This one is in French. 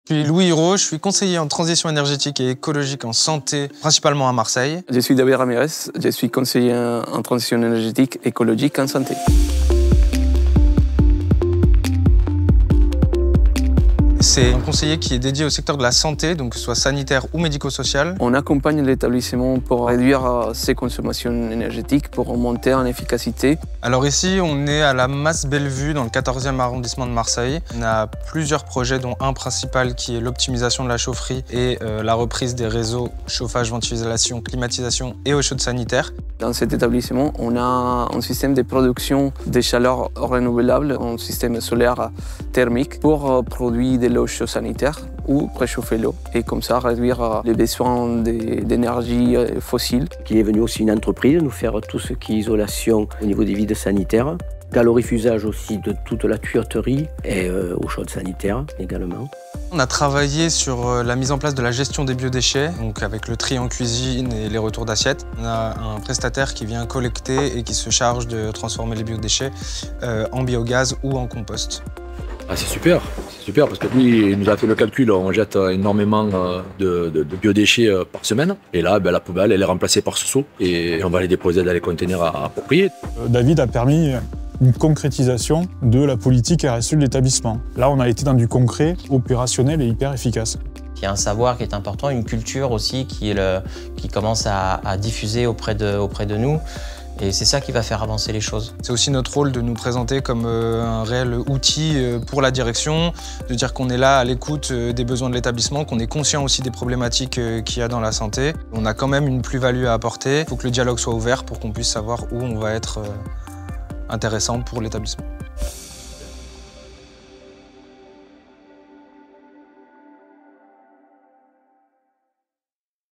Je suis Louis Hiro, je suis conseiller en transition énergétique et écologique en santé, principalement à Marseille. Je suis David Ramirez, je suis conseiller en transition énergétique et écologique en santé. C'est un conseiller qui est dédié au secteur de la santé, donc que ce soit sanitaire ou médico-social. On accompagne l'établissement pour réduire ses consommations énergétiques, pour monter en efficacité. Alors ici, on est à la Mas Bellevue, dans le 14e arrondissement de Marseille. On a plusieurs projets, dont un principal qui est l'optimisation de la chaufferie et la reprise des réseaux chauffage, ventilation, climatisation et eau chaude sanitaire. Dans cet établissement, on a un système de production de chaleur renouvelable, un système solaire thermique pour produire de l'eau chaude sanitaire ou préchauffer l'eau et comme ça réduire les besoins d'énergie fossile. Il est venu aussi une entreprise nous faire tout ce qui est isolation au niveau des vides sanitaires, calorifusage aussi de toute la tuyauterie et eau chaude sanitaire également. On a travaillé sur la mise en place de la gestion des biodéchets, donc avec le tri en cuisine et les retours d'assiettes. On a un prestataire qui vient collecter et qui se charge de transformer les biodéchets en biogaz ou en compost. Ah, c'est super parce que lui, il nous a fait le calcul, on jette énormément de biodéchets par semaine. Et là, la poubelle, elle est remplacée par ce seau et on va les déposer dans les containers appropriés. David a permis une concrétisation de la politique RSE de l'établissement. Là, on a été dans du concret, opérationnel et hyper efficace. Il y a un savoir qui est important, une culture aussi qui commence à diffuser auprès de nous. Et c'est ça qui va faire avancer les choses. C'est aussi notre rôle de nous présenter comme un réel outil pour la direction, de dire qu'on est là à l'écoute des besoins de l'établissement, qu'on est conscient aussi des problématiques qu'il y a dans la santé. On a quand même une plus-value à apporter. Il faut que le dialogue soit ouvert pour qu'on puisse savoir où on va être intéressant pour l'établissement.